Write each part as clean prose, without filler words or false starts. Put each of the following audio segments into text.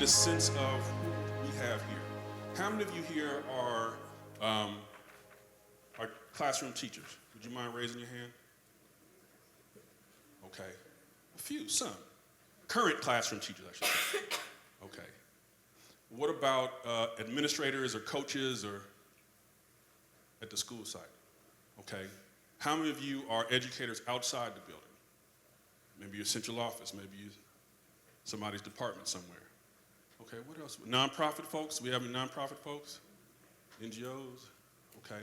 get a sense of who we have here. How many of you here are classroom teachers? Would you mind raising your hand? Okay. A few, some. Current classroom teachers, I should say. Okay. What about administrators or coaches or at the school site? Okay. How many of you are educators outside the building? Maybe your central office, maybe somebody's department somewhere. Okay, what else? Nonprofit folks? Do we have any nonprofit folks? NGOs? Okay.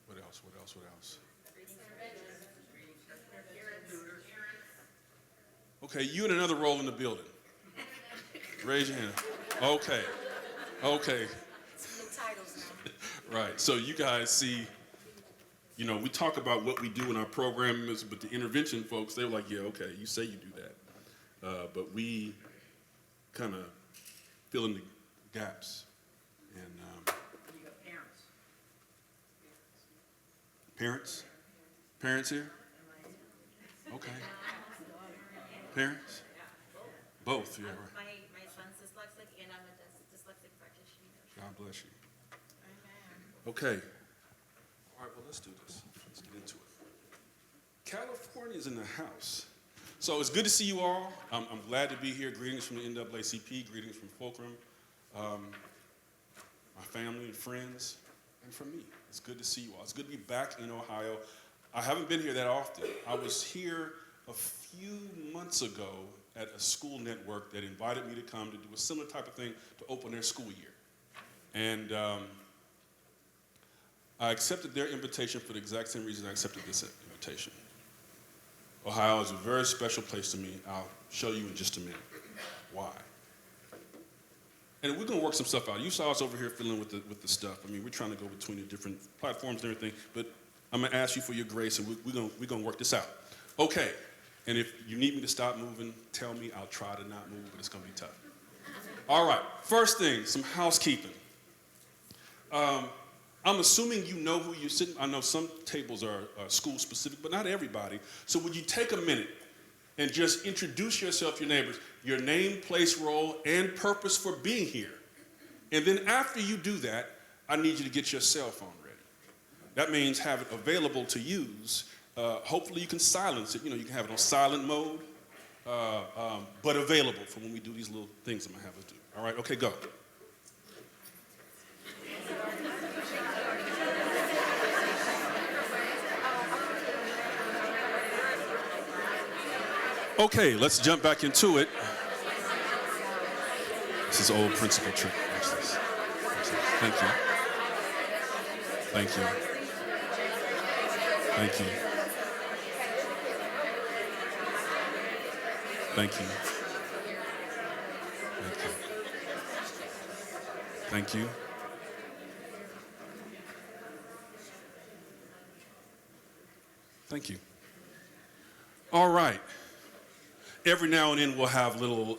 What else? What else? What else? Okay, you in another role in the building. Raise your hand. Okay. Okay. Right. So you guys see, you know, we talk about what we do in our programs, but the intervention folks, they're like, yeah, okay, you say you do that. But we kind of fill in the gaps. And you got parents. Parents? Parents here? Okay. Parents? Both, yeah, right. My son's dyslexic, and I'm a dyslexic practitioner. God bless you. Okay. All right, well, let's do this. Let's get into it. California's in the house. So it's good to see you all. I'm glad to be here. Greetings from the NAACP. Greetings from Fulcrum. My family and friends, and from me. It's good to see you all. It's good to be back in Ohio. I haven't been here that often. I was here a few months ago at a school network that invited me to come to do a similar type of thing to open their school year. And I accepted their invitation for the exact same reason I accepted this invitation. Ohio is a very special place to me. I'll show you in just a minute why. And we're going to work some stuff out. You saw us over here fiddling with the stuff. I mean, we're trying to go between the different platforms and everything, but I'm going to ask you for your grace, and we're going to work this out. Okay, and if you need me to stop moving, tell me. I'll try to not move, but it's going to be tough. All right, first thing, some housekeeping. I'm assuming you know who you're sitting. I know some tables are school specific, but not everybody. So would you take a minute and just introduce yourself, your neighbors, your name, place, role, and purpose for being here. And then after you do that, I need you to get your cell phone ready. That means have it available to use. Hopefully you can silence it. You know, you can have it on silent mode, but available for when we do these little things I'm gonna have us do. All right, okay, go. Okay, let's jump back into it. This is old principal trick. Watch this. Watch this. Thank you. Thank you. Thank you. Thank you. Thank you. Thank you. Thank you. All right. Every now and then we'll have little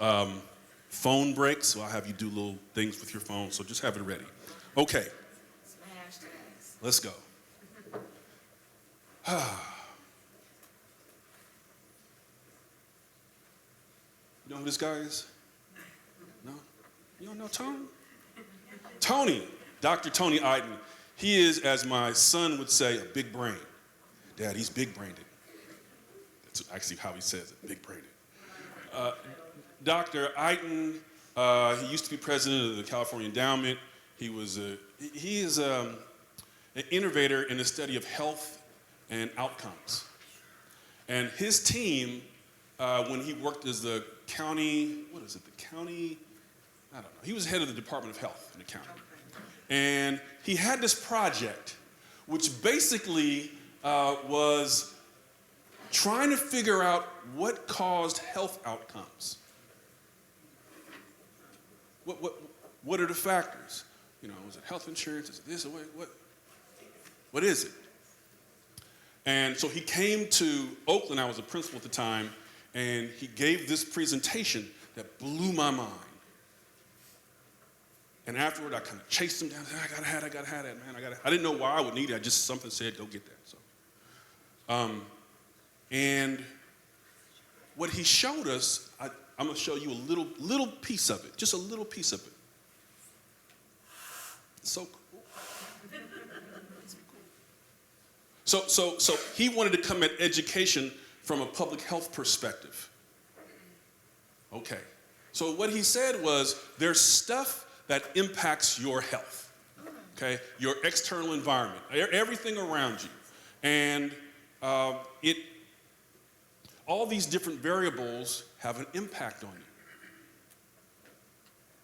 phone breaks, so I'll have you do little things with your phone, so just have it ready. Okay. Let's go. You know who this guy is? No? You don't know Tony? Tony, Dr. Tony Iden. He is, as my son would say, a big brain. Dad, he's big-brained. That's actually how he says it, big-brained. Dr. Iden, he used to be president of the California Endowment. He is an innovator in the study of health and outcomes. And his team, when he worked as the county, I don't know. He was head of the Department of Health in the county. And he had this project, which basically was trying to figure out what caused health outcomes. What are the factors? You know, is it health insurance? Is it this or what is it? And so he came to Oakland. I was a principal at the time, and he gave this presentation that blew my mind. And afterward, I kind of chased him down. I said, I gotta have that, man. I didn't know why I would need it. Something said, go get that. So, and what he showed us, I'm going to show you a little piece of it, just a little piece of it. It's so cool. So he wanted to come at education from a public health perspective. Okay. So what he said was, there's stuff that impacts your health, okay? Your external environment, everything around you. And all these different variables have an impact on you.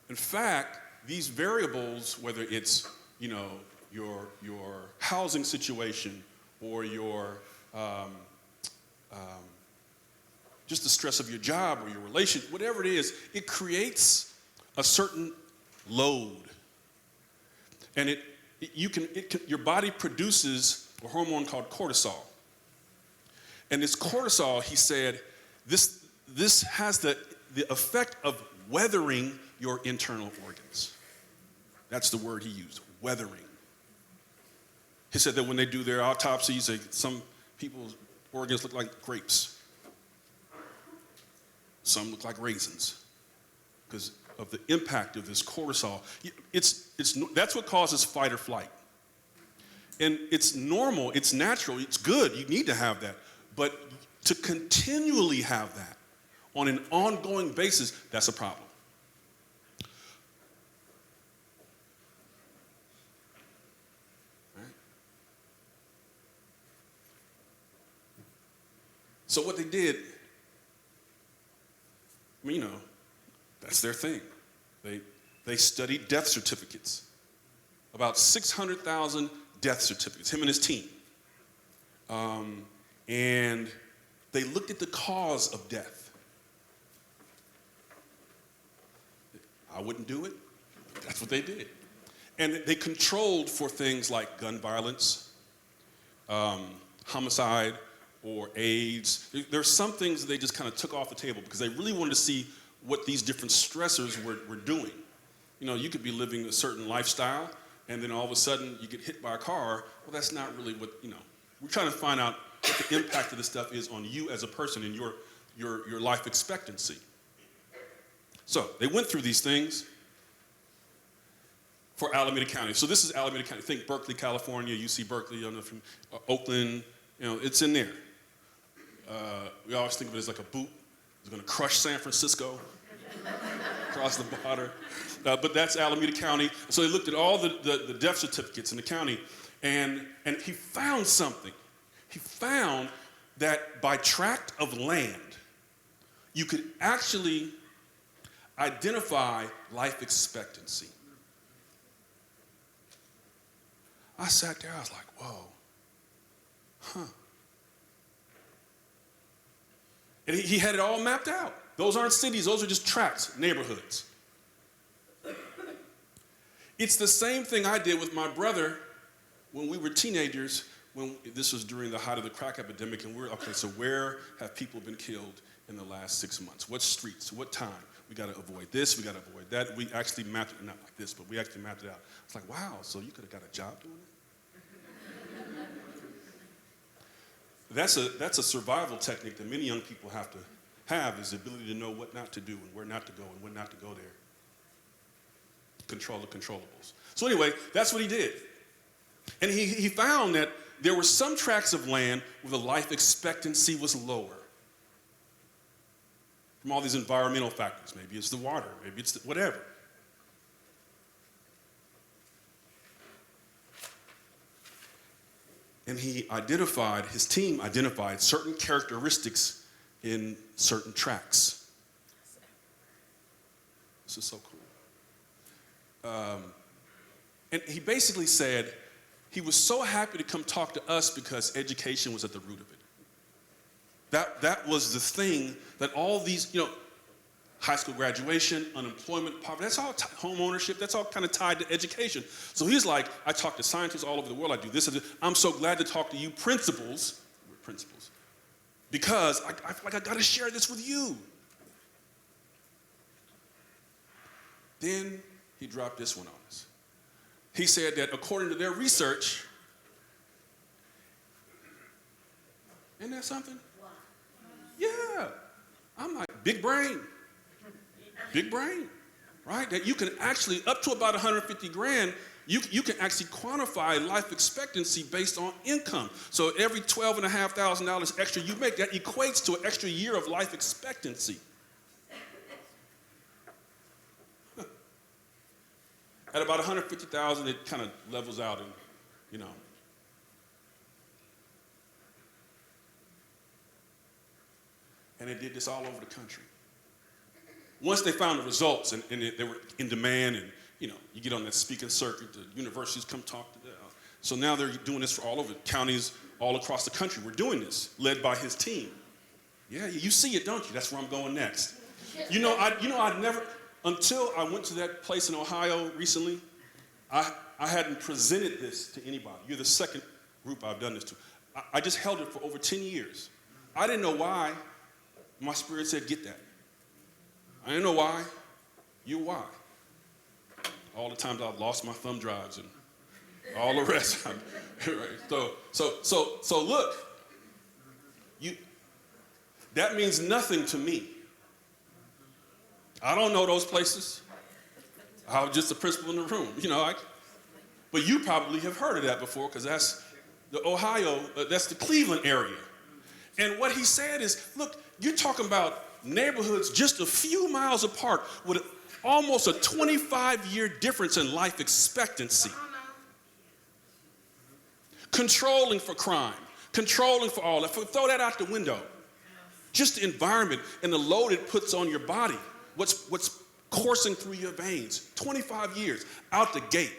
In fact, these variables, whether it's, your housing situation or your just the stress of your job or your relation, whatever it is, it creates a certain load. And your body produces a hormone called cortisol. And this cortisol, he said, this has the effect of weathering your internal organs. That's the word he used, weathering. He said that when they do their autopsies, some people's organs look like grapes. Some look like raisins because of the impact of this cortisol. That's what causes fight or flight. And it's normal, it's natural, it's good, you need to have that. But to continually have that on an ongoing basis, that's a problem. Right? So what they did, that's their thing. They studied death certificates. About 600,000 death certificates, him and his team. And they looked at the cause of death. I wouldn't do it. That's what they did. And they controlled for things like gun violence, homicide, or AIDS. There's some things that they just kind of took off the table because they really wanted to see what these different stressors were doing. You could be living a certain lifestyle, and then all of a sudden you get hit by a car. Well, that's not really what, we're trying to find out what the impact of this stuff is on you as a person and your life expectancy. So they went through these things for Alameda County. So this is Alameda County. Think Berkeley, California, UC Berkeley, I don't know, from Oakland, it's in there. We always think of it as like a boot. It's going to crush San Francisco across the border. But that's Alameda County. So they looked at all the death certificates in the county, and he found something. He found that by tract of land, you could actually identify life expectancy. I sat there, I was like, whoa, huh. And he had it all mapped out. Those aren't cities, those are just tracts, neighborhoods. It's the same thing I did with my brother when we were teenagers, when this was during the height of the crack epidemic, and okay, so where have people been killed in the last 6 months? What streets, what time? We gotta avoid this, we gotta avoid that. We actually mapped it, not like this, but we actually mapped it out. It's like, wow, so you could have got a job doing that? That's a survival technique that many young people have to have, is the ability to know what not to do and where not to go and when not to go there. Control the controllables. So anyway, that's what he did. And he found that there were some tracts of land where the life expectancy was lower. From all these environmental factors. Maybe it's the water, maybe it's whatever. And his team identified certain characteristics in certain tracts. This is so cool. And he basically said he was so happy to come talk to us because education was at the root of it. That was the thing that all these, high school graduation, unemployment, poverty, that's all home ownership, that's all kind of tied to education. So he's like, I talk to scientists all over the world, I do this, I'm so glad to talk to you principals, because I feel like I gotta share this with you. Then he dropped this one on us. He said that according to their research, isn't that something? Yeah. I'm like, big brain. Big brain, right? That you can actually, up to about 150 grand, you can actually quantify life expectancy based on income. So every $12,500 extra you make, that equates to an extra year of life expectancy. At about 150,000, it kind of levels out and, you know. And they did this all over the country. Once they found the results and they were in demand and, you know, you get on that speaking circuit, the universities come talk to them. So now they're doing this for all over counties all across the country. We're doing this, led by his team. Yeah, you see it, don't you? That's where I'm going next. I'd never, until I went to that place in Ohio recently, I hadn't presented this to anybody. You're the second group I've done this to. I just held it for over 10 years. I didn't know why. My spirit said, get that. I didn't know why. Why? All the times I've lost my thumb drives and all the rest. Right. So look, that means nothing to me. I don't know those places. I was just a principal in the room, but you probably have heard of that before because that's the Ohio, that's the Cleveland area. And what he said is, look, you're talking about neighborhoods just a few miles apart with almost a 25-year difference in life expectancy. Controlling for crime, controlling for all that. Throw that out the window. Just the environment and the load it puts on your body. What's coursing through your veins. 25 years out the gate.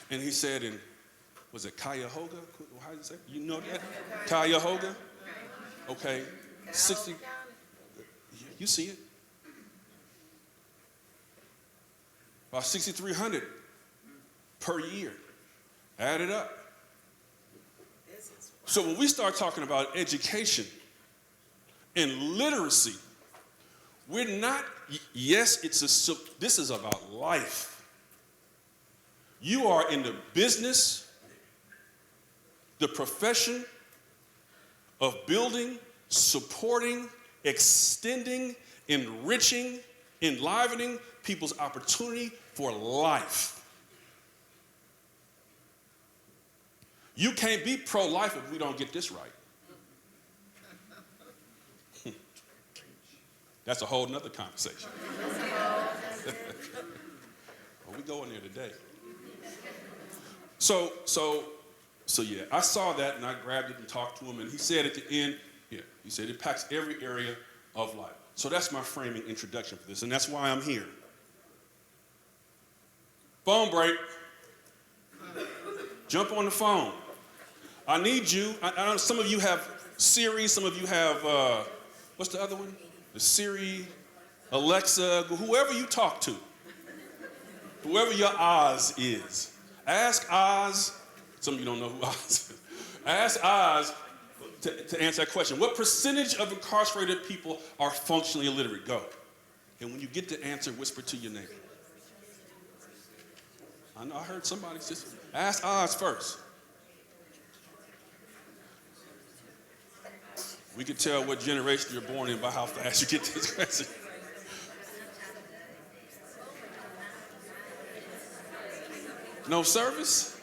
And he said was it Cuyahoga? How do you say it? You know that? Cuyahoga? Okay. 60. You see it. About 6,300 per year. Add it up. So when we start talking about education and literacy, we're not, yes, this is about life. You are in the business, the profession of building, supporting, extending, enriching, enlivening people's opportunity for life. You can't be pro-life if we don't get this right. That's a whole nother conversation. Well, we going there today. So yeah, I saw that and I grabbed it and talked to him, and he said at the end, he said it packs every area of life. So that's my framing introduction for this, and that's why I'm here. Phone break. Jump on the phone. I need you. I know some of you have Siri, some of you have, what's the other one? The Siri, Alexa, whoever you talk to. Whoever your Oz is. Ask Oz, some of you don't know who Oz is. Ask Oz to answer that question. What percentage of incarcerated people are functionally illiterate? Go. And when you get the answer, whisper to your neighbor. I know I heard somebody just ask Oz first. We can tell what generation you're born in by how fast you get this question. No service?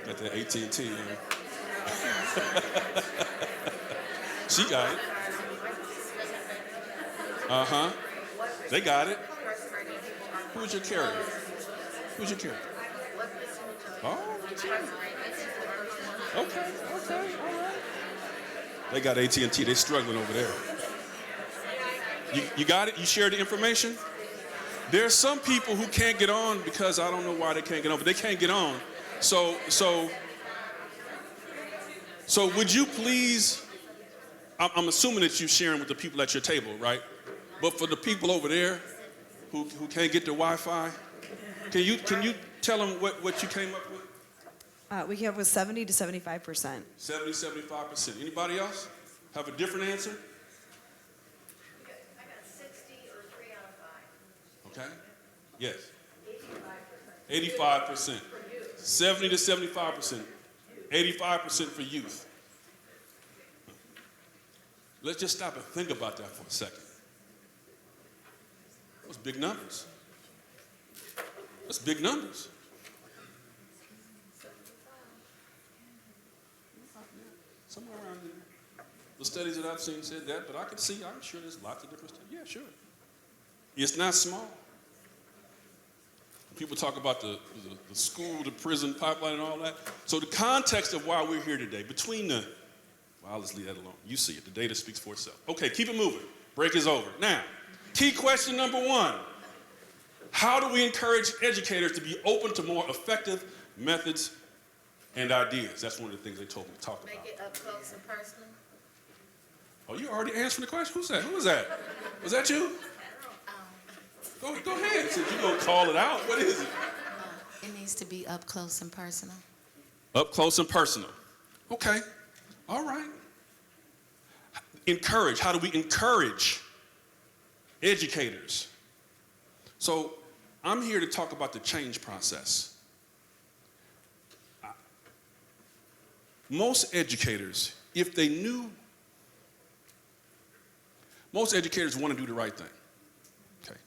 Got that AT&T, She got it. Uh-huh. They got it. Who's your carrier? Who's your carrier? Oh, okay, all right. They got AT&T. They're struggling over there. You got it? You shared the information? There are some people who can't get on because I don't know why they can't get on, but they can't get on. So would you please, I'm assuming that you're sharing with the people at your table, right? But for the people over there who can't get the Wi-Fi, can you tell them what you came up with? We came up with 70 to 75%. 75%. Anybody else have a different answer? I got 60 or 3 out of 5. Okay. Yes. 85 85%. 70 to 75%. 85% for youth. Let's just stop and think about that for a second. Those big numbers. That's big numbers. Somewhere around there. The studies that I've seen said that, but I can see, I'm sure there's lots of different studies. Yeah, sure. It's not small. People talk about the school to prison pipeline and all that. So the context of why we're here today, well, let's leave that alone. You see it. The data speaks for itself. Okay, keep it moving. Break is over. Now, key question number 1. How do we encourage educators to be open to more effective methods and ideas? That's one of the things they told me to talk about. Make it up close and personal. Oh, you already answered the question? Who's that? Who was that? Was that you? Go ahead. Since you're going to call it out, what is it? It needs to be up close and personal. Up close and personal. Okay. All right. Encourage. How do we encourage educators? So I'm here to talk about the change process. Most educators, if they knew, most educators want to do the right thing. Okay.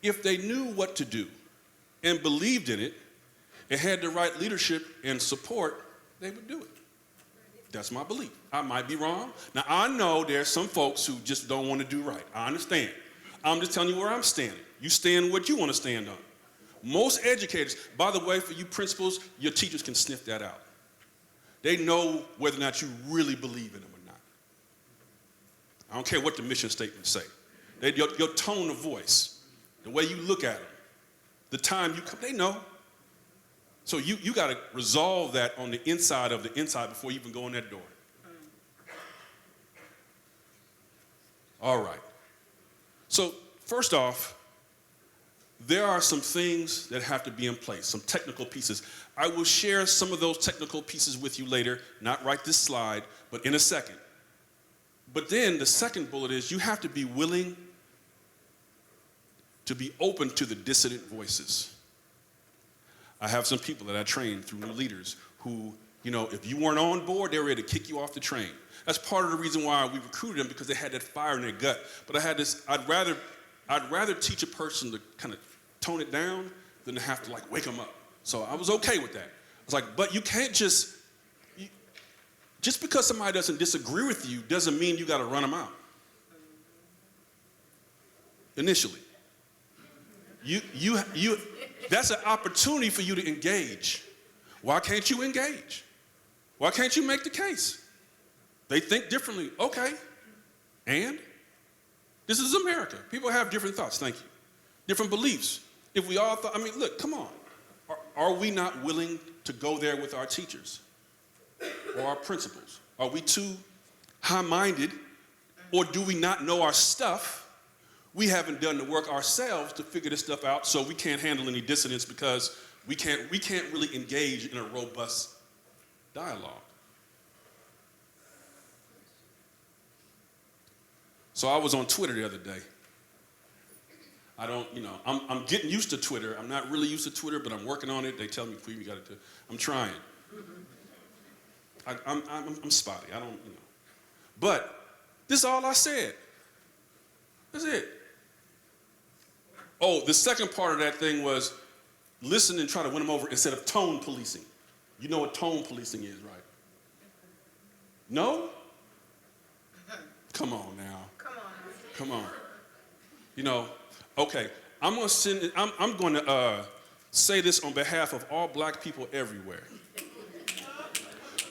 If they knew what to do and believed in it and had the right leadership and support, they would do it. That's my belief. I might be wrong. Now, I know there's some folks who just don't want to do right. I understand. I'm just telling you where I'm standing. You stand what you want to stand on. Most educators, by the way, for you principals, your teachers can sniff that out. They know whether or not you really believe in them or not. I don't care what the mission statements say. Your tone of voice, the way you look at them, the time you come, they know. So you got to resolve that on the inside of the inside before you even go in that door. All right. So first off, there are some things that have to be in place, some technical pieces. I will share some of those technical pieces with you later, not right this slide, but in a second. But then the second bullet is you have to be willing to be open to the dissident voices. I have some people that I train through new leaders who, if you weren't on board, they were ready to kick you off the train. That's part of the reason why we recruited them, because they had that fire in their gut. But I'd rather teach a person to kind of tone it down than to have to wake them up. So I was okay with that. I was like, but you can't just because somebody doesn't disagree with you doesn't mean you got to run them out. Initially. That's an opportunity for you to engage. Why can't you engage? Why can't you make the case? They think differently. Okay. And? This is America. People have different thoughts, thank you. Different beliefs. If we all thought, look, come on. Are we not willing to go there with our teachers or our principals? Are we too high-minded, or do we not know our stuff? We haven't done the work ourselves to figure this stuff out, so we can't handle any dissonance because we can't really engage in a robust dialogue. So I was on Twitter the other day. I'm getting used to Twitter. I'm not really used to Twitter, but I'm working on it. They tell me, Kareem, you got to do it. I'm trying. I'm spotty. But this is all I said. That's it. Oh, the second part of that thing was listen and try to win them over instead of tone policing. You know what tone policing is, right? No? Come on now. Come on. Okay, I'm going to say this on behalf of all black people everywhere.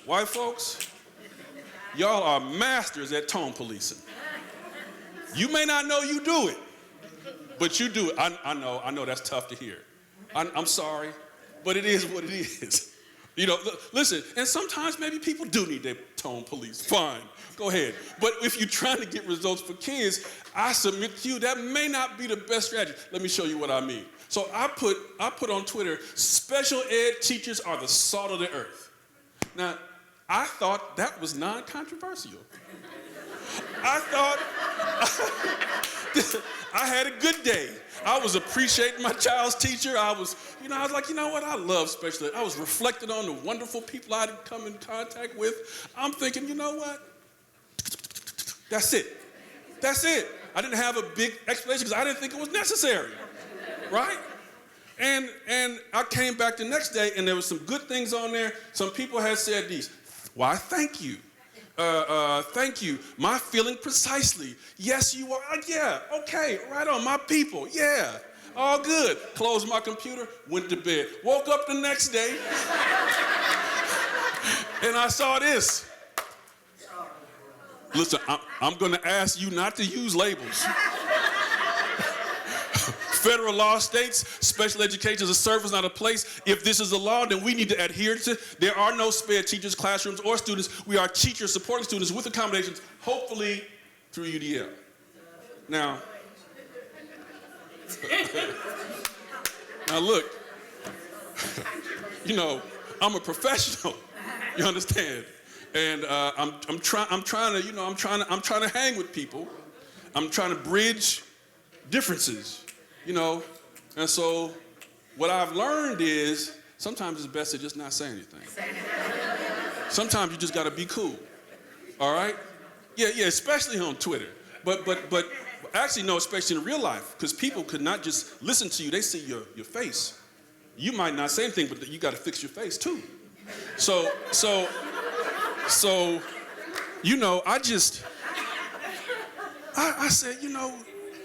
White folks, y'all are masters at tone policing. You may not know you do it, but you do it. I know that's tough to hear. I'm sorry, but it is what it is. Listen, and sometimes maybe people do need their tone police. Fine, go ahead. But if you're trying to get results for kids, I submit to you that may not be the best strategy. Let me show you what I mean. So I put on Twitter, special ed teachers are the salt of the earth. Now, I thought that was non-controversial. I thought I had a good day. I was appreciating my child's teacher. I was like, you know what? I love special ed. I was reflecting on the wonderful people I'd come in contact with. I'm thinking, you know what? That's it. That's it. I didn't have a big explanation because I didn't think it was necessary, right? And I came back the next day, and there was some good things on there. Some people had said these. Why, thank you. Thank you. My feeling precisely. Yes, you are. Yeah, okay, right on. My people. Yeah, all good. Closed my computer, went to bed. Woke up the next day, and I saw this. Listen, I'm going to ask you not to use labels. Federal law states special education is a service, not a place. If this is a law, then we need to adhere to it. There are no spare teachers, classrooms, or students. We are teachers supporting students with accommodations, hopefully through UDL. Now look, I'm a professional. You understand? And I'm trying to hang with people. I'm trying to bridge differences. And so what I've learned is sometimes it's best to just not say anything. Sometimes you just got to be cool, all right? Yeah, especially on Twitter. But actually, no, especially in real life, because people could not just listen to you. They see your face. You might not say anything, but you got to fix your face too. So I said,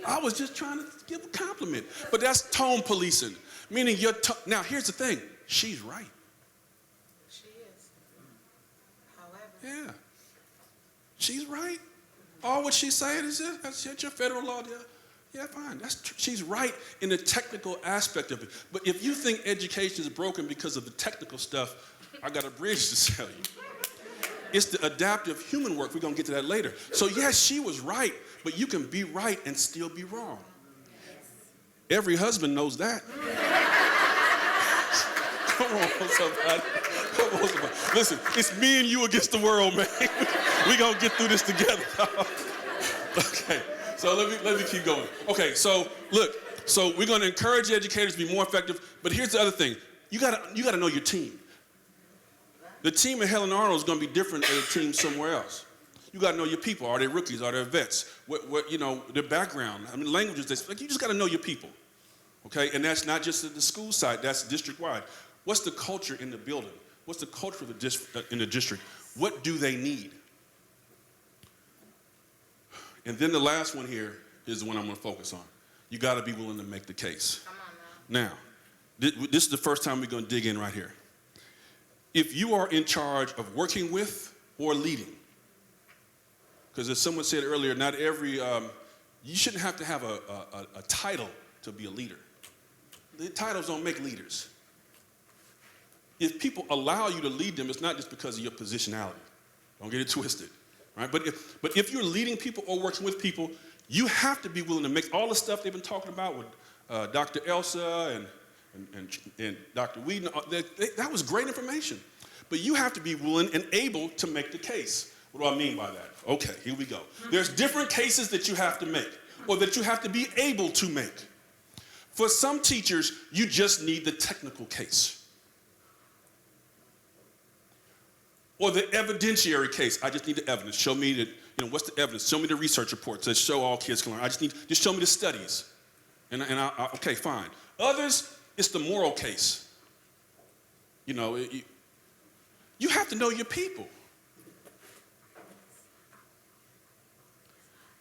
I was just trying to give a compliment. But that's tone policing, meaning now, here's the thing. She's right. She is. However. Yeah. She's right. All what she's saying is that's your federal law there. Yeah, fine. She's right in the technical aspect of it. But if you think education is broken because of the technical stuff, I got a bridge to sell you. It's the adaptive human work. We're going to get to that later. So yes, she was right, but you can be right and still be wrong. Every husband knows that. Come on, somebody. Come on, somebody. Listen, it's me and you against the world, man. We're going to get through this together. Okay, so let me keep going. Okay, so look, we're going to encourage educators to be more effective, but here's the other thing. You gotta know your team. The team at Helen Arnold is going to be different than a team somewhere else. You got to know your people. Are they rookies? Are they vets? What their background? I mean, languages they speak. You just got to know your people, okay? And that's not just at the school side. That's district-wide. What's the culture in the building? What's the culture of in the district? What do they need? And then the last one here is the one I'm going to focus on. You got to be willing to make the case. Come on now. Now, this is the first time we're going to dig in right here. If you are in charge of working with or leading, because as someone said earlier, not every, you shouldn't have to have a title to be a leader. The titles don't make leaders. If people allow you to lead them, it's not just because of your positionality. Don't get it twisted, right? But if you're leading people or working with people, you have to be willing to make all the stuff they've been talking about with Dr. Elsa and Dr. Whedon. That was great information. But you have to be willing and able to make the case. What do I mean by that? Okay, here we go. There's different cases that you have to make, or that you have to be able to make. For some teachers, you just need the technical case. Or the evidentiary case. I just need the evidence. Show me that, what's the evidence? Show me the research reports that show all kids can learn. Just show me the studies. Okay, fine. Others, it's the moral case. You have to know your people.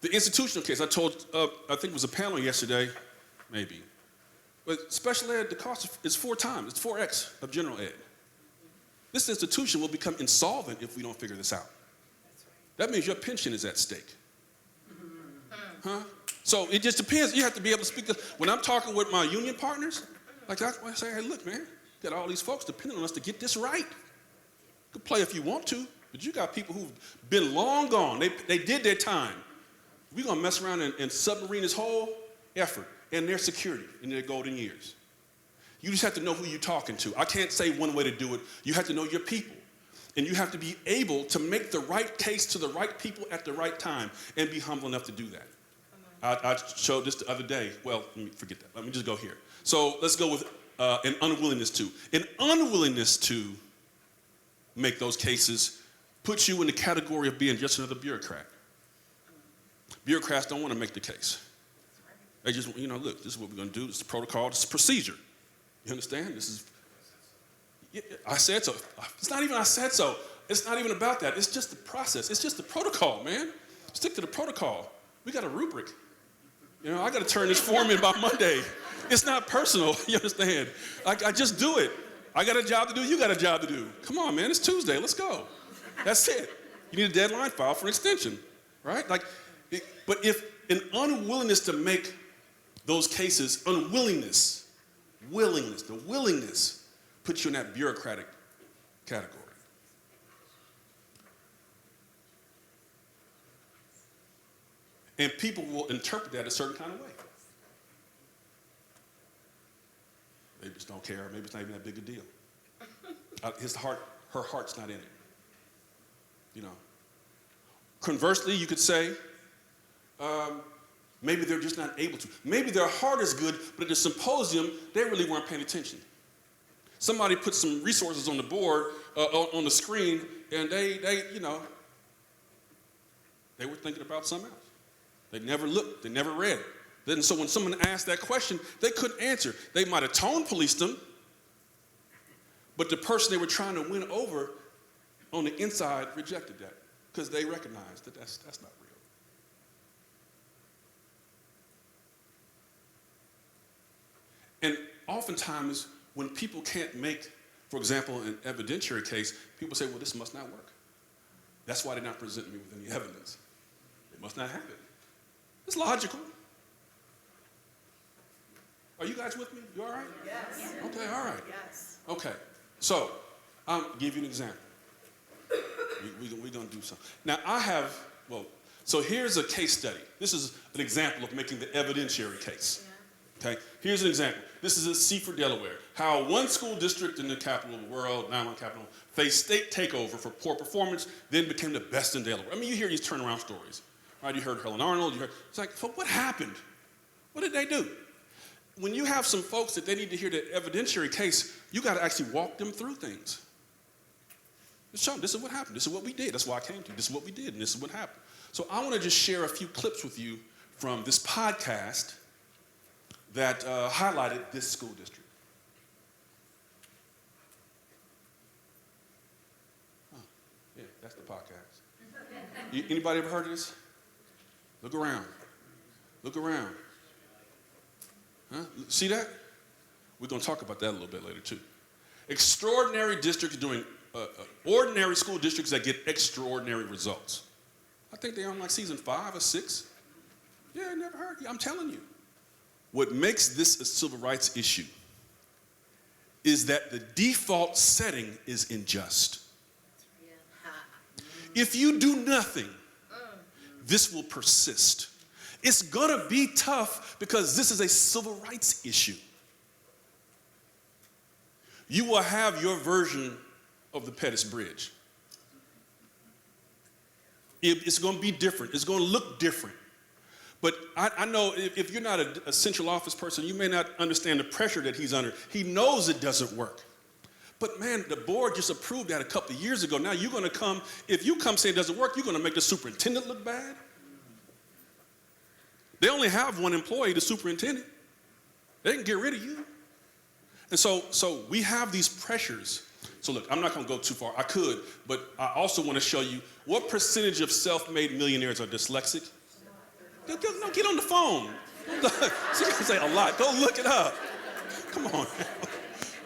The institutional case, I told, I think it was a panel yesterday, maybe. But special ed, the cost is 4 times. It's 4x of general ed. This institution will become insolvent if we don't figure this out. That means your pension is at stake. Huh? So it just depends. You have to be able to speak. When I'm talking with my union partners, I say, hey, look, man, you got all these folks depending on us to get this right. You can play if you want to, but you got people who've been long gone. They did their time. We're going to mess around and submarine this whole effort and their security in their golden years. You just have to know who you're talking to. I can't say one way to do it. You have to know your people. And you have to be able to make the right case to the right people at the right time and be humble enough to do that. I showed this the other day. Well, let me forget that. Let me just go here. So let's go with an unwillingness to. An unwillingness to make those cases puts you in the category of being just another bureaucrat. Bureaucrats don't want to make the case. They just, look, this is what we're going to do. This is protocol. This is procedure. You understand? This is, I said so. It's not even I said so. It's not even about that. It's just the process. It's just the protocol, man. Stick to the protocol. We got a rubric. I got to turn this form in by Monday. It's not personal. You understand? I just do it. I got a job to do. You got a job to do. Come on, man. It's Tuesday. Let's go. That's it. You need a deadline, file for an extension, right? But if an unwillingness to make those cases, the willingness puts you in that bureaucratic category. And people will interpret that a certain kind of way. They just don't care. Maybe it's not even that big a deal. Her heart's not in it. Conversely, you could say, maybe they're just not able to. Maybe their heart is good, but at the symposium, they really weren't paying attention. Somebody put some resources on the board, on the screen, and they were thinking about something else. They never looked. They never read. Then, so when someone asked that question, they couldn't answer. They might have tone policed them, but the person they were trying to win over on the inside rejected that because they recognized that that's not real. And oftentimes, when people can't make, for example, an evidentiary case, people say, well, this must not work. That's why they're not presenting me with any evidence. It must not happen. It's logical. Are you guys with me? You all right? Yes. Okay, all right. Yes. Okay, so I'll give you an example. We're going to do something. Now, so here's a case study. This is an example of making the evidentiary case. Okay, here's an example. This is a Seaford, Delaware. How one school district in the capital of the world, 9/1 capital, faced state takeover for poor performance, then became the best in Delaware. I mean, you hear these turnaround stories, right? You heard Helen Arnold. It's like, so what happened? What did they do? When you have some folks that they need to hear the evidentiary case, you got to actually walk them through things. Just show them, this is what happened. This is what we did. That's why I came to you. This is what we did, and this is what happened. So I want to just share a few clips with you from this podcast that highlighted this school district. Oh, yeah, that's the podcast. Anybody ever heard of this? Look around. Look around. Huh? See that? We're going to talk about that a little bit later, too. Extraordinary districts doing ordinary school districts that get extraordinary results. I think they're on like season 5 or 6. Yeah, I never heard. I'm telling you. What makes this a civil rights issue is that the default setting is unjust. If you do nothing, this will persist. It's gonna be tough because this is a civil rights issue. You will have your version of the Pettus Bridge. It's gonna be different. It's gonna look different. But I know if you're not a central office person, you may not understand the pressure that he's under. He knows it doesn't work. But man, the board just approved that a couple of years ago. Now you're gonna come, if you come say it doesn't work, you're gonna make the superintendent look bad. They only have one employee, the superintendent. They can get rid of you. And so we have these pressures. So look, I'm not gonna go too far. I could, but I also wanna show you what percentage of self-made millionaires are dyslexic. No, get on the phone. She's gonna say a lot. Go look it up. Come on.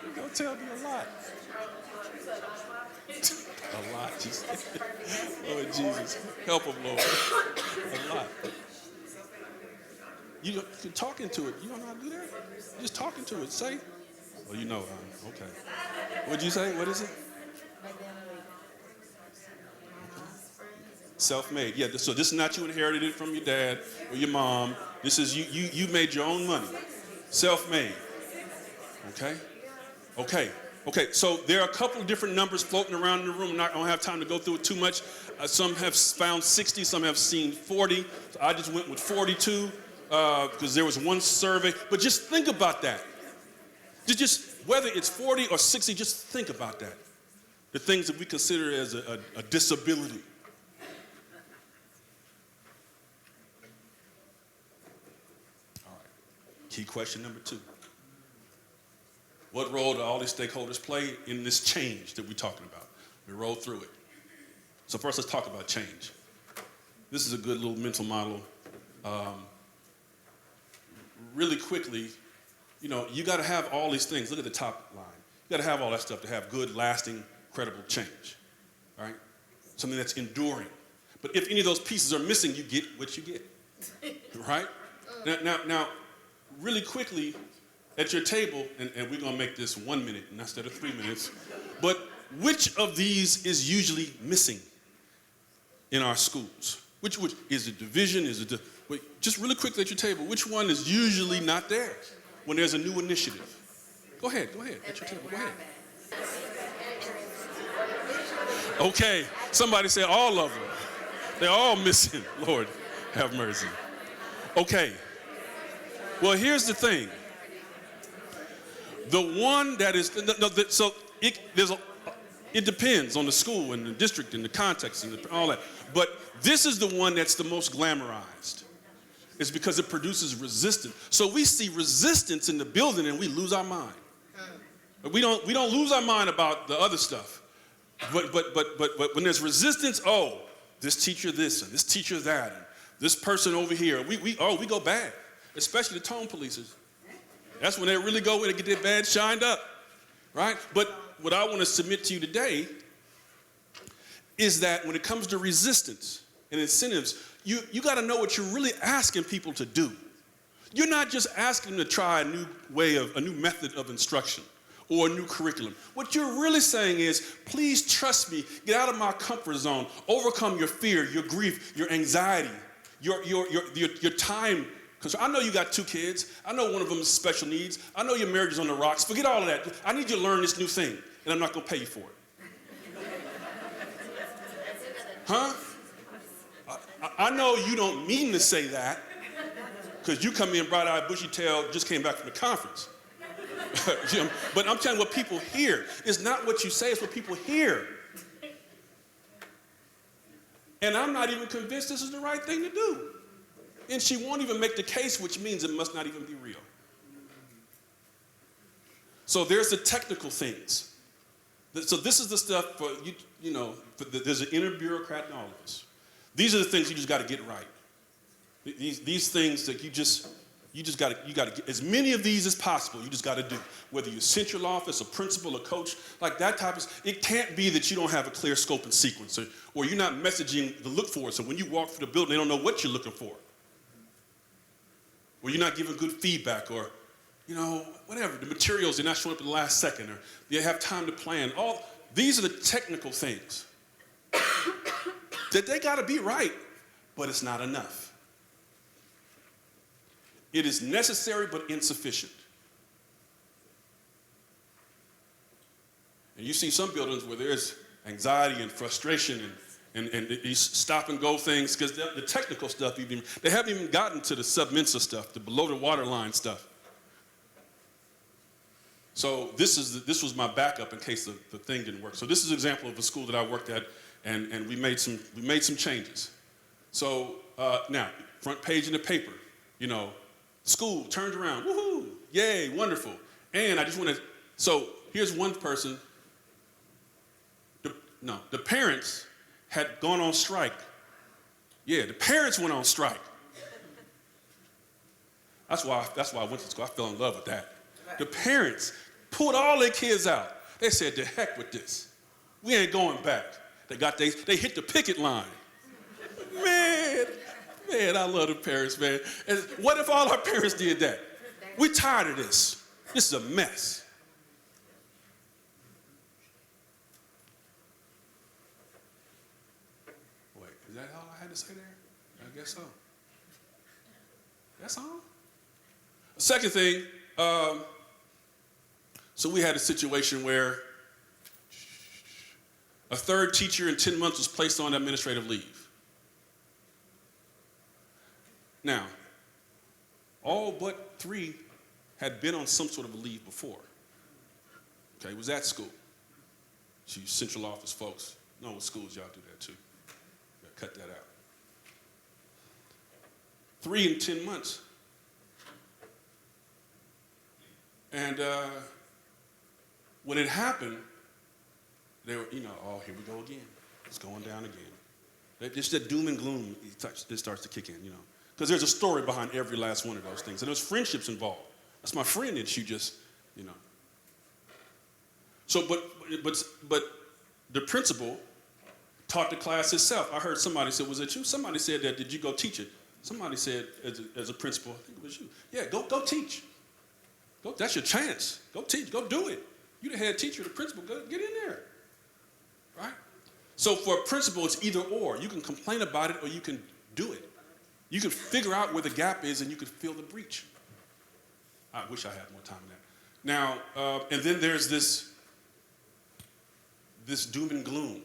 You're gonna tell me a lot. A lot. Oh, Jesus. Help him, Lord. A lot. You're talking to it. You don't know how to do that? You're just talking to it. Say. Oh, you know. Okay. What'd you say? What is it? Self-made. Yeah, so this is not you inherited it from your dad or your mom. This is you made your own money. Self-made. Okay. So there are a couple of different numbers floating around in the room. I don't have time to go through it too much. Some have found 60, some have seen 40. So I just went with 42. because there was one survey. But just think about that. Just whether it's 40 or 60, just think about that. The things that we consider as a disability. All right. Key question number 2. What role do all these stakeholders play in this change that we're talking about? We roll through it. So first, let's talk about change. This is a good little mental model. Really quickly, you got to have all these things. Look at the top line. You got to have all that stuff to have good, lasting, credible change, right? Something that's enduring. But if any of those pieces are missing, you get what you get, right? Now, really quickly, at your table, and we're going to make this 1 minute instead of 3 minutes, but which of these is usually missing in our schools? Which is it division? Wait, just really quickly at your table, which one is usually not there when there's a new initiative? Go ahead, at your table, go ahead. Okay, somebody say all of them. They're all missing, Lord have mercy. Okay, well, here's the thing. The one that is, it depends on the school and the district and the context and all that. But this is the one that's the most glamorized. It's because it produces resistance. So we see resistance in the building and we lose our mind. We don't lose our mind about the other stuff. But when there's resistance, this teacher this and this teacher that and this person over here, we go bad. Especially the tone policers. That's when they really go in and get their badge shined up, right? But what I want to submit to you today is that when it comes to resistance and incentives, you got to know what you're really asking people to do. You're not just asking them to try a new method of instruction or a new curriculum. What you're really saying is, please trust me, get out of my comfort zone, overcome your fear, your grief, your anxiety, your time. Because I know you got 2 kids. I know one of them is special needs. I know your marriage is on the rocks. Forget all of that. I need you to learn this new thing, and I'm not going to pay you for it. Huh? I know you don't mean to say that, because you come in bright-eyed, bushy-tailed, just came back from the conference. But I'm telling you what people hear. It's not what you say, it's what people hear. And I'm not even convinced this is the right thing to do. And she won't even make the case, which means it must not even be real. So there's the technical things. So this is the stuff for there's an inner bureaucrat in all of us. These are the things you just got to get right. These things that you got to get as many of these as possible. You just got to do. Whether you're central office, a principal, a coach, like that type of. It can't be that you don't have a clear scope and sequence, or you're not messaging the look for it. So when you walk through the building, they don't know what you're looking for. Or you're not giving good feedback, or, whatever. The materials, they're not showing up at the last second, or they have time to plan. These are the technical things that they got to be right, but it's not enough. It is necessary but insufficient. And you see some buildings where there's anxiety and frustration and these stop and go things, because the technical stuff, they haven't even gotten to the sub-mensa stuff, the below the waterline stuff. So this was my backup in case the thing didn't work. So this is an example of a school that I worked at, and we made some changes. So now, front page in the paper, school turned around, woohoo, yay, wonderful. And I just want to, so here's one person, the parents had gone on strike. Yeah, the parents went on strike. That's why I went to school. I fell in love with that. The parents pulled all their kids out. They said, "To heck with this. We ain't going back." They hit the picket line. Man, I love the parents, man. And what if all our parents did that? We're tired of this. This is a mess. Wait, is that all I had to say there? I guess so. That's all. Second thing, so we had a situation where a third teacher in 10 months was placed on administrative leave. Now, All but 3 had been on some sort of a leave before. Okay, it was at school. So you central office folks, know what schools y'all do that too. Cut that out. 3 in 10 months. And when it happened, they were, oh, here we go again. It's going down again. Just that doom and gloom, it starts to kick in, Because there's a story behind every last one of those things. And there's friendships involved. That's my friend that you just, So, but the principal taught the class itself. I heard somebody say, was it you? Somebody said that, did you go teach it? Somebody said, as a principal, I think it was you. Yeah, go teach. That's your chance. Go teach, go do it. You the head teacher, the principal, go get in there, right? So for a principal, it's either or. You can complain about it or you can do it. You can figure out where the gap is and you can fill the breach. I wish I had more time than that. Now, and then there's this doom and gloom.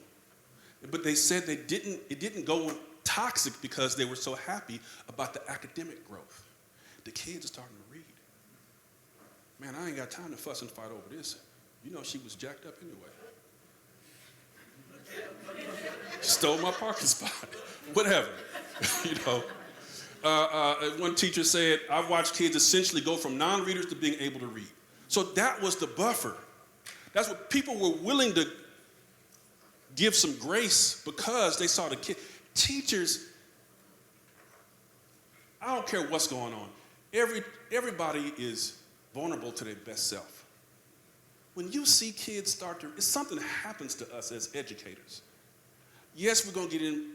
But they said it didn't go toxic because they were so happy about the academic growth. The kids are starting to read. Man, I ain't got time to fuss and fight over this. She was jacked up anyway. Stole my parking spot. Whatever. One teacher said, I've watched kids essentially go from non-readers to being able to read. So that was the buffer. That's what people were willing to give some grace because they saw the kid. Teachers, I don't care what's going on. Everybody is vulnerable to their best self. When you see kids it's something that happens to us as educators. Yes, we're going to get in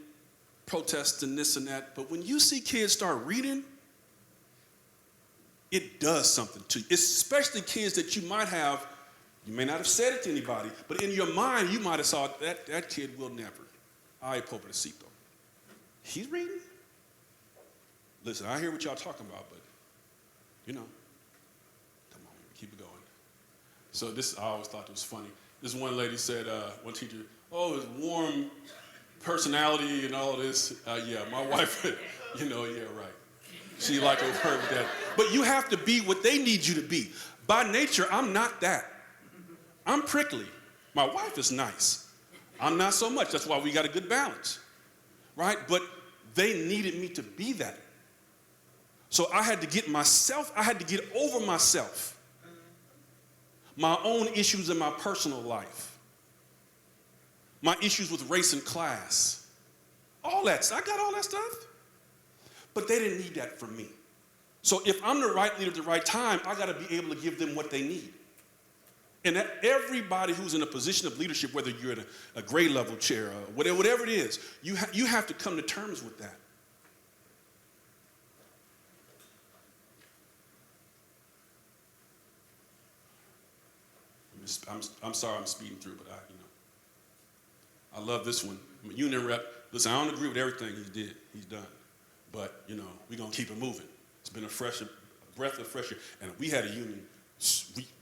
protests and this and that, but when you see kids start reading, it does something to you, especially kids that you may not have said it to anybody, but in your mind, you might have saw that kid will never. Ay, pobrecito. He's reading? Listen, I hear what y'all talking about, but, come on, keep it going. So I always thought it was funny. This one lady said, one teacher, oh, his warm personality and all this. Yeah, my wife, yeah, right. She like a word with that. But you have to be what they need you to be. By nature, I'm not that. I'm prickly. My wife is nice. I'm not so much. That's why we got a good balance, right? But they needed me to be that. So I had to get over myself. My own issues in my personal life. My issues with race and class. All that. I got all that stuff. But they didn't need that from me. So if I'm the right leader at the right time, I got to be able to give them what they need. And that everybody who's in a position of leadership, whether you're in a grade level chair or whatever it is, you have to come to terms with that. I'm sorry I'm speeding through, but I love this one. I'm a union rep. Listen, I don't agree with everything he's done. But, we're going to keep it moving. It's been a breath of fresh air. And we had a union,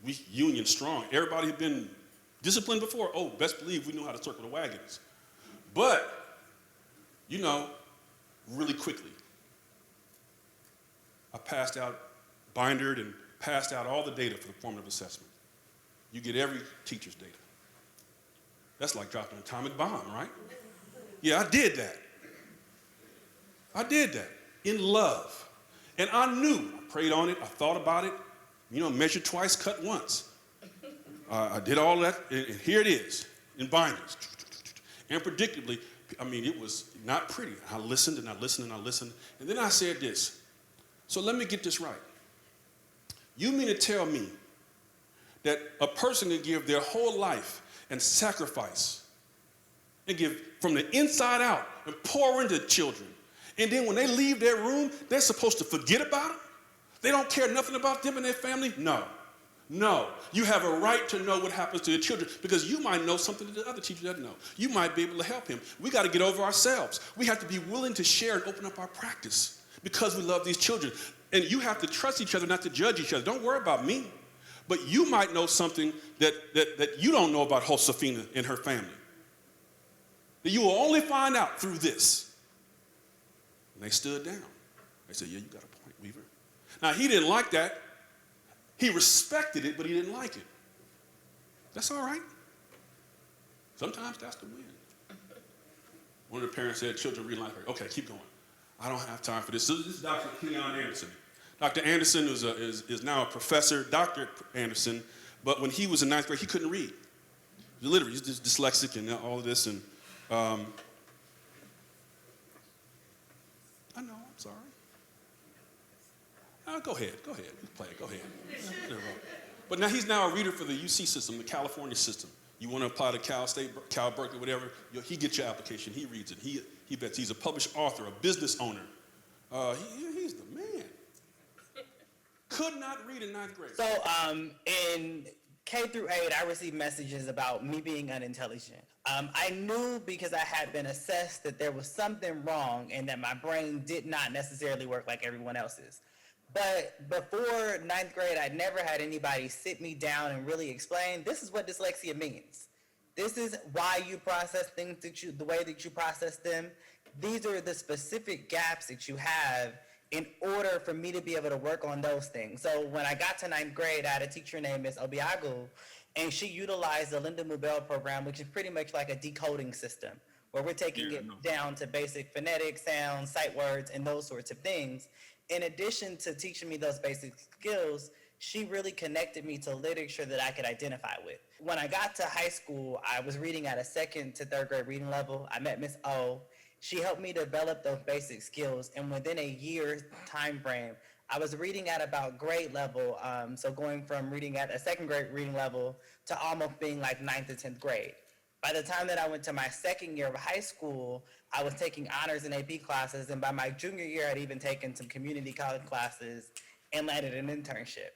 we union strong. Everybody had been disciplined before. Oh, best believe we know how to circle the wagons. But, really quickly, I bindered and passed out all the data for the formative assessment. You get every teacher's data. That's like dropping an atomic bomb, right? Yeah, I did that in love. And I prayed on it, I thought about it, measure twice, cut once. I did all that, and here it is, in binders. And predictably, it was not pretty. I listened and I listened and I listened. And then I said this. So let me get this right. You mean to tell me that a person can give their whole life and sacrifice and give from the inside out and pour into children, and then when they leave their room, they're supposed to forget about them? They don't care nothing about them and their family? No. You have a right to know what happens to your children because you might know something that the other teacher doesn't know. You might be able to help him. We got to get over ourselves. We have to be willing to share and open up our practice because we love these children. And you have to trust each other, not to judge each other. Don't worry about me. But you might know something that you don't know about Josefina and her family. That you will only find out through this. And they stood down. They said, yeah, you got a point, Weaver. Now, he didn't like that. He respected it, but he didn't like it. That's all right. Sometimes that's the win. One of the parents said, children read like her. Okay, keep going. I don't have time for this. So this is Dr. Cleon Anderson. Dr. Anderson is now a professor, Dr. Anderson, but when he was in 9th grade, he couldn't read. Literally, he's just dyslexic and all of this. And I know, I'm sorry. Go ahead. You can play it, go ahead. But now he's now a reader for the UC system, the California system. You want to apply to Cal State, Cal Berkeley, whatever, he gets your application, he reads it. He bets. He's a published author, a business owner. He's the man. Could not read in 9th grade. So in K through 8, I received messages about me being unintelligent. I knew because I had been assessed that there was something wrong and that my brain did not necessarily work like everyone else's. But before 9th grade, I'd never had anybody sit me down and really explain, this is what dyslexia means. This is why you process things the way that you process them. These are the specific gaps that you have in order for me to be able to work on those things. So when I got to 9th grade, I had a teacher named Miss Obiagu, and she utilized the Linda Mubel program, which is pretty much like a decoding system, where we're taking it down to basic phonetic sounds, sight words, and those sorts of things. In addition to teaching me those basic skills, she really connected me to literature that I could identify with. When I got to high school, I was reading at a 2nd to 3rd grade reading level. I met Miss O. She helped me develop those basic skills, and within a year's time frame, I was reading at about grade level, so going from reading at a 2nd grade reading level to almost being like 9th to 10th grade. By the time that I went to my 2nd year of high school, I was taking honors and AP classes, and by my junior year, I'd even taken some community college classes and landed an internship.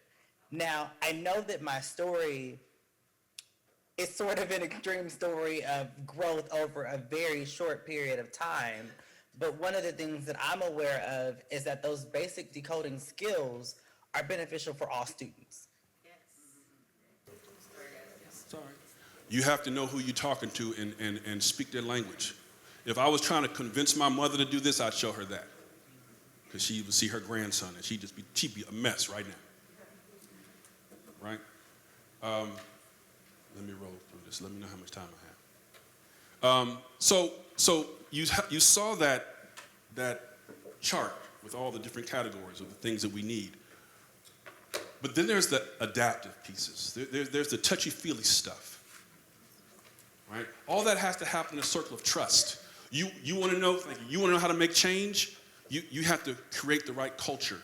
Now, I know that my story is sort of an extreme story of growth over a very short period of time, but one of the things that I'm aware of is that those basic decoding skills are beneficial for all students. Sorry. You have to know who you're talking to and speak their language. If I was trying to convince my mother to do this, I'd show her that. Because she would see her grandson and she'd be a mess right now. Right? Let me roll through this. Let me know how much time I have. So you saw that chart with all the different categories of the things that we need. But then there's the adaptive pieces. There's the touchy-feely stuff. Right? All that has to happen in a circle of trust. You want to know, how to make change? You have to create the right culture.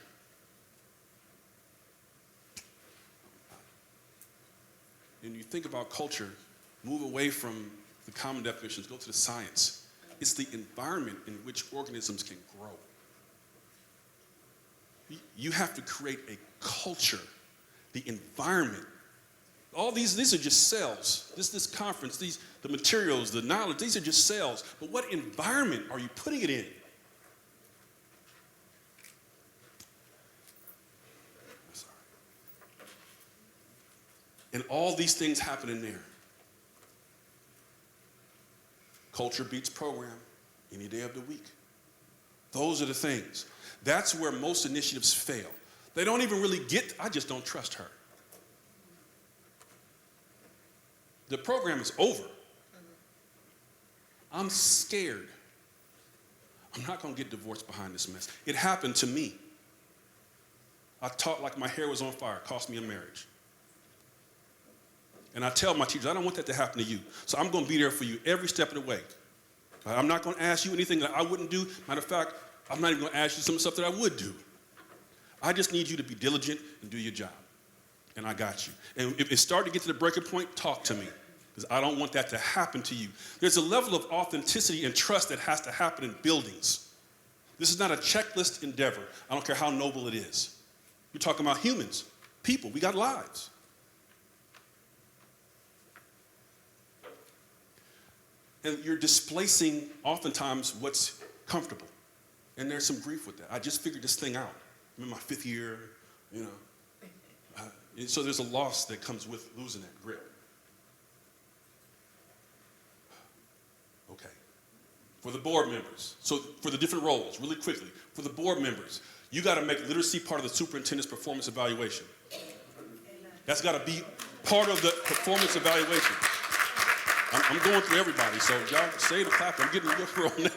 And you think about culture, move away from the common definitions, go to the science. It's the environment in which organisms can grow. You have to create a culture, the environment. All these are just cells. This conference, the materials, the knowledge, these are just cells. But what environment are you putting it in? I'm sorry. And all these things happen in there. Culture beats program any day of the week. Those are the things. That's where most initiatives fail. They don't even really I just don't trust her. The program is over. I'm scared. I'm not going to get divorced behind this mess. It happened to me. I taught like my hair was on fire. It cost me a marriage. And I tell my teachers, I don't want that to happen to you. So I'm going to be there for you every step of the way. I'm not going to ask you anything that I wouldn't do. Matter of fact, I'm not even going to ask you some stuff that I would do. I just need you to be diligent and do your job. And I got you. And if it started to get to the breaking point, talk to me. Because I don't want that to happen to you. There's a level of authenticity and trust that has to happen in buildings. This is not a checklist endeavor. I don't care how noble it is. We're talking about humans, people. We got lives. And you're displacing oftentimes what's comfortable. And there's some grief with that. I just figured this thing out. I'm in my 5th year, so there's a loss that comes with losing that grip. Okay. For the board members, so for the different roles, really quickly, for the board members, You got to make literacy part of the superintendent's performance evaluation. That's got to be part of the performance evaluation. I'm going through everybody, so y'all say the clap. I'm getting real neck.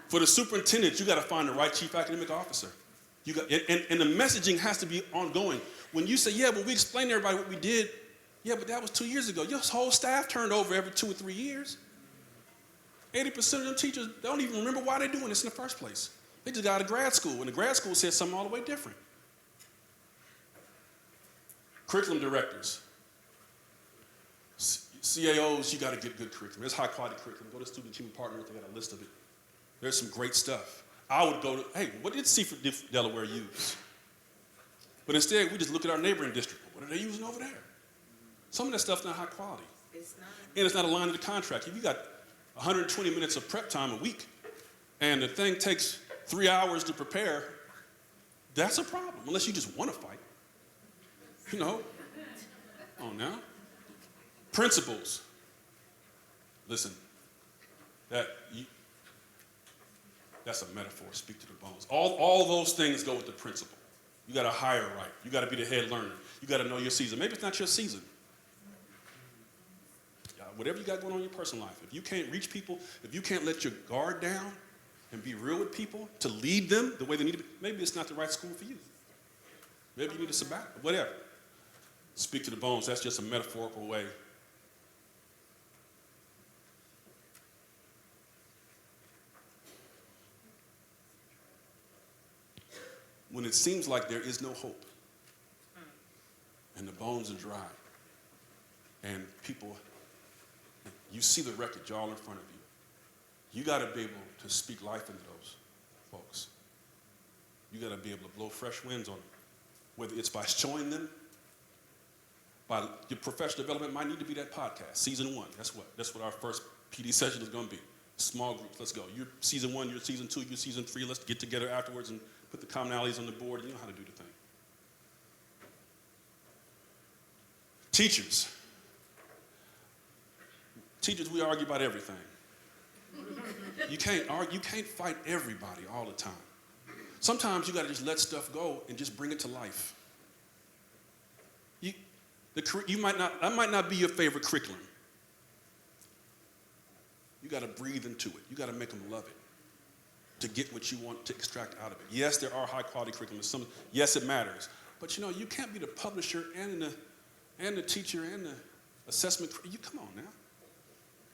For the superintendent, you got to find the right chief academic officer. And the messaging has to be ongoing. When you say, yeah, well, we explained to everybody what we did, yeah, but that was 2 years ago. Your whole staff turned over every 2 or 3 years. 80% of them teachers don't even remember why they're doing this in the first place. They just got out of grad school, and the grad school said something all the way different. Curriculum directors. CAOs, you got to get good curriculum. There's high quality curriculum. Go to Student Achievement Partner, they got a list of it. There's some great stuff. I would go to, hey, what did Seaford Delaware use? But instead, we just look at our neighboring district. What are they using over there? Some of that stuff's not high quality. It's not. And it's not aligned to the contract. If you got 120 minutes of prep time a week, and the thing takes 3 hours to prepare, that's a problem, unless you just want to fight. You know, come on now. Principals. Listen, that's a metaphor, speak to the bones. All those things go with the principal. You got to hire right. You got to be the head learner. You got to know your season. Maybe it's not your season. Whatever you got going on in your personal life, if you can't reach people, if you can't let your guard down and be real with people to lead them the way they need to be, maybe it's not the right school for you. Maybe you need a sabbatical, whatever. Speak to the bones, that's just a metaphorical way. When it seems like there is no hope, and the bones are dry, and people, you see the wreckage all in front of you. You got to be able to speak life into those folks. You got to be able to blow fresh winds on them, whether it's by showing them, by your professional development might need to be that podcast, season 1. That's what our first PD session is going to be. Small groups, let's go. You're season 1, you're season 2, you're season 3. Let's get together afterwards and put the commonalities on the board. You know how to do the thing. Teachers. Teachers, we argue about everything. You can't argue, you can't fight everybody all the time. Sometimes you got to just let stuff go and just bring it to life. That might not be your favorite curriculum. You got to breathe into it. You got to make them love it to get what you want to extract out of it. Yes, there are high quality curriculums. Yes, it matters. But you know, you can't be the publisher and the teacher and the assessment. You come on now.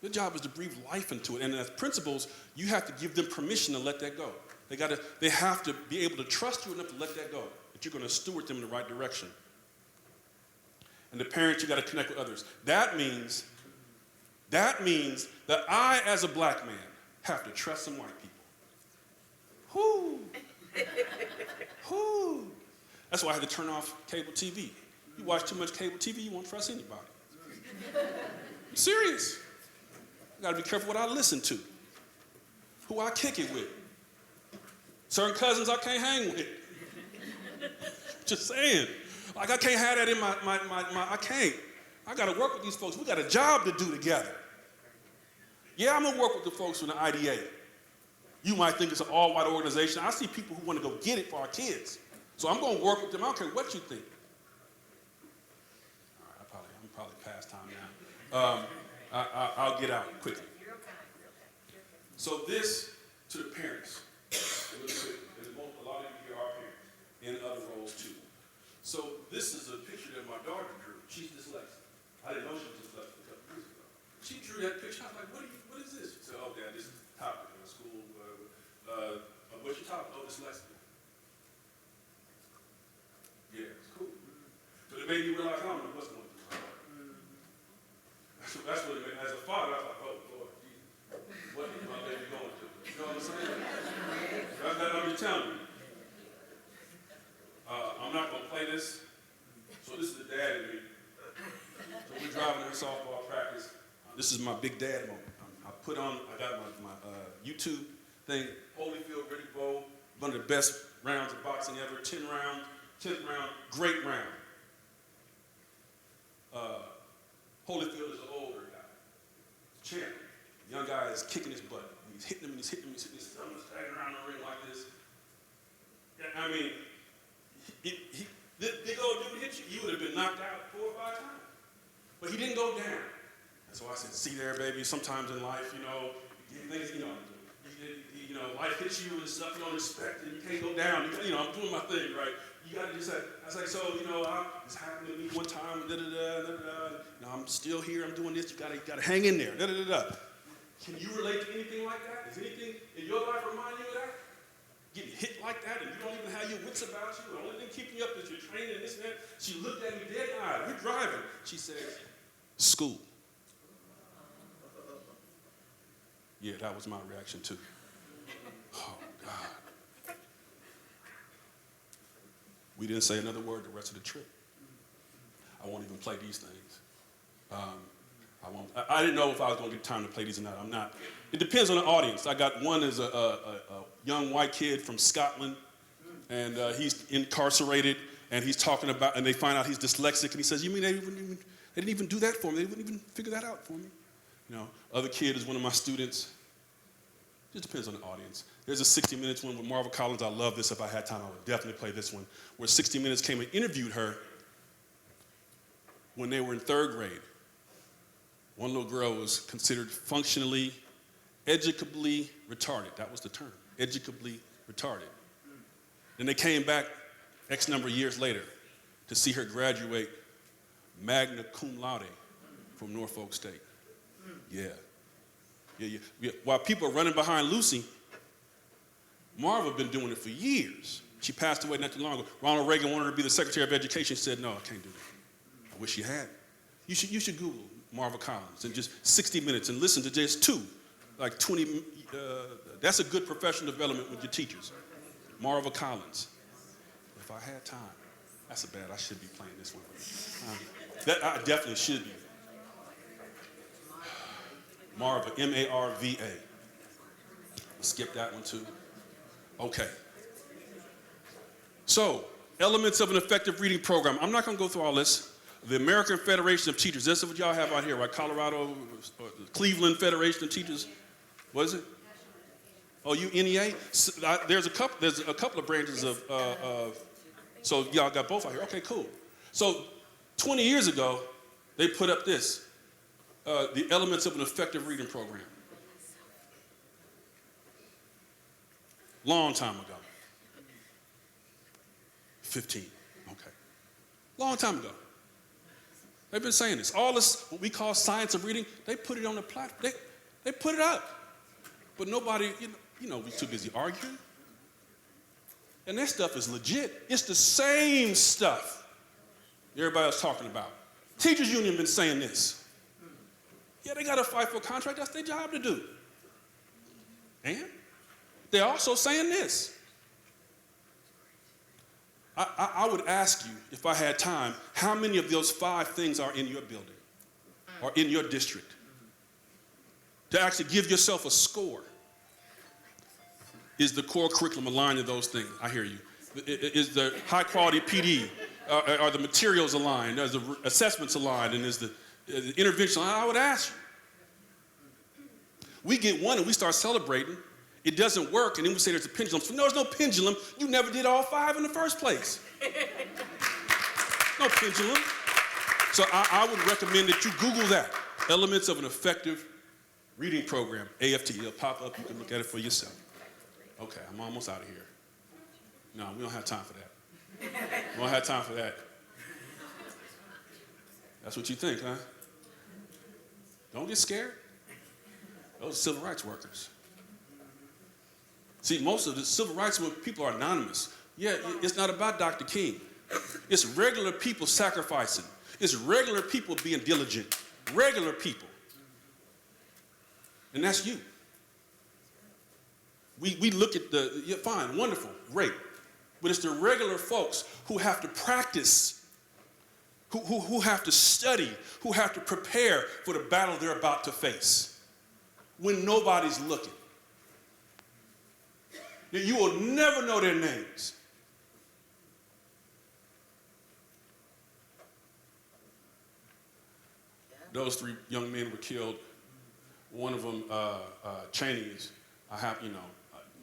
Your job is to breathe life into it. And as principals, you have to give them permission to let that go. They have to be able to trust you enough to let that go, that you're going to steward them in the right direction. And the parents, you got to connect with others. That means that I, as a black man, have to trust some white people. Whoo. That's why I had to turn off cable TV. You watch too much cable TV, you won't trust anybody. I'm serious. I gotta be careful what I listen to, who I kick it with. Certain cousins I can't hang with. Just saying. Like I can't have that in my I can't. I gotta work with these folks. We got a job to do together. Yeah, I'm gonna work with the folks from the IDA. You might think it's an all-white organization. I see people who want to go get it for our kids. So I'm gonna work with them. I don't care what you think. All right, I'm probably past time now. I'll get out quickly. So this to the parents. A lot of you here are parents in other roles too. So this is a picture that my daughter drew. She's dyslexic. I didn't know she was dyslexic a couple years ago. She drew that picture. I was like, what is this? She said, oh, Dad, this is the topic in school. What's your topic? Oh, dyslexia. Yeah, it's cool. So it made me realize I don't know what's going through my heart. That's what it made. As a father, I was like, oh, Lord, Jesus, what is my baby going through? You know what I'm saying? That's what I'm just telling you. I'm not going to play this. So this is the dad in me. So we're driving to softball practice. This is my big dad moment. I got my YouTube thing, Holyfield, Riddick Bowe, one of the best rounds of boxing ever, 10th round, great round. Holyfield is an older guy, champion. The young guy is kicking his butt. He's hitting him, I'm staggering around the ring like this. I mean, big old dude hit you, you would have been knocked out 4 or 5 times. But he didn't go down. And so I said, see there, baby, sometimes in life, things, life hits you and stuff you don't expect, and you can't go down. I'm doing my thing, right? You got to just say, I was like, so, this happened to me one time, I'm still here, I'm doing this, you got to hang in there, Can you relate to anything like that? Does anything in your life remind you of that? Getting hit like that, and you don't even have your wits about you. The only thing keeping you up is your training and this and that. She looked at me dead-eyed. We're driving. She said, school. Yeah, that was my reaction too. Oh, God. We didn't say another word the rest of the trip. I won't even play these things. I didn't know if I was going to get time to play these or not. I'm not. It depends on the audience. I got one is a young white kid from Scotland, and he's incarcerated, and he's talking about, and they find out he's dyslexic, and he says, you mean they didn't even do that for me? They wouldn't even figure that out for me? Other kid is one of my students. It just depends on the audience. There's a 60 Minutes one with Marva Collins. I love this. If I had time, I would definitely play this one, where 60 Minutes came and interviewed her when they were in 3rd grade. One little girl was considered functionally, educably retarded. That was the term, educably retarded. Then they came back X number of years later to see her graduate magna cum laude from Norfolk State. Yeah. While people are running behind Lucy, Marva been doing it for years. She passed away not too long ago. Ronald Reagan wanted her to be the Secretary of Education. She said, no, I can't do that. I wish you had. You should Google Marva Collins and just 60 Minutes and listen to just 2, like 20. That's a good professional development with your teachers. Marva Collins. If I had time, that's a bad. I should be playing this one. That I definitely should be. Marva, M-A-R-V-A. Skip that one too. Okay. So, elements of an effective reading program. I'm not going to go through all this. The American Federation of Teachers. This is what y'all have out here, right? Colorado, Cleveland Federation of Teachers. What is it? Oh, NEA? There's a couple of branches of. So y'all got both out here. Okay, cool. So 20 years ago, they put up this, the elements of an effective reading program. Long time ago. 15. Okay. Long time ago. They've been saying this. All this, what we call science of reading, they put it on the platform. They put it up. But nobody, we're too busy arguing. And that stuff is legit. It's the same stuff everybody else talking about. Teachers Union been saying this. Yeah, they got to fight for a contract. That's their job to do. And they're also saying this. I would ask you, if I had time, how many of those 5 things are in your building or in your district? To actually give yourself a score. Is the core curriculum aligned to those things? I hear you. Is the high quality PD, are the materials aligned? Are the assessments aligned? And is the intervention aligned? I would ask you. We get one and we start celebrating. It doesn't work, and then we say there's a pendulum. So no, there's no pendulum. You never did all 5 in the first place. No pendulum. So I would recommend that you Google that. Elements of an effective reading program, AFT. It'll pop up. You can look at it for yourself. Okay, I'm almost out of here. No, we don't have time for that. We don't have time for that. That's what you think, huh? Don't get scared. Those are civil rights workers. See, most of the civil rights people are anonymous. Yeah, it's not about Dr. King. It's regular people sacrificing. It's regular people being diligent. Regular people. And that's you. We look at fine, wonderful, great. But it's the regular folks who have to practice, who have to study, who have to prepare for the battle they're about to face when nobody's looking. You will never know their names. Those 3 young men were killed. One of them, Cheney's.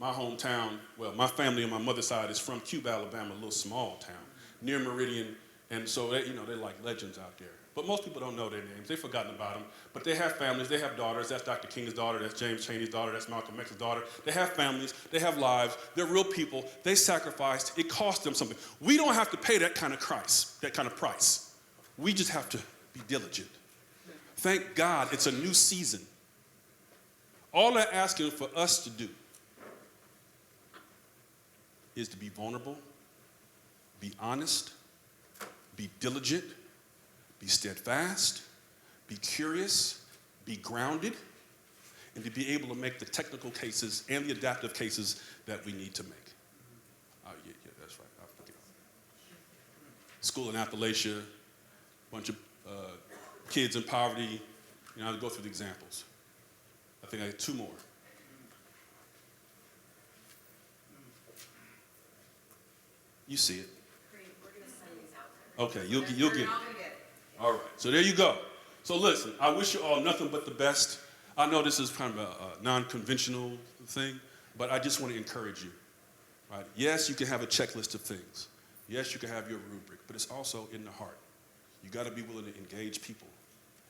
my hometown, well, my family on my mother's side is from Cuba, Alabama, a little small town near Meridian, and so they, they're like legends out there. But most people don't know their names. They've forgotten about them. But they have families. They have daughters. That's Dr. King's daughter. That's James Chaney's daughter. That's Malcolm X's daughter. They have families. They have lives. They're real people. They sacrificed. It cost them something. We don't have to pay that kind of price. We just have to be diligent. Thank God it's a new season. All they're asking for us to do is to be vulnerable, be honest, be diligent, be steadfast, be curious, be grounded, and to be able to make the technical cases and the adaptive cases that we need to make. Yeah, that's right. I forget. School in Appalachia, bunch of kids in poverty. I'll go through the examples. I think I had 2 more. You see it. Okay, you'll get it. All right, so there you go. So listen, I wish you all nothing but the best. I know this is kind of a non-conventional thing, but I just want to encourage you. Right? Yes, you can have a checklist of things. Yes, you can have your rubric, but it's also in the heart. You got to be willing to engage people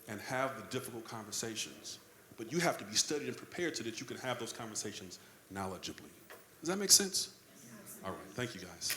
and have the difficult conversations. But you have to be studied and prepared so that you can have those conversations knowledgeably. Does that make sense? All right, thank you guys.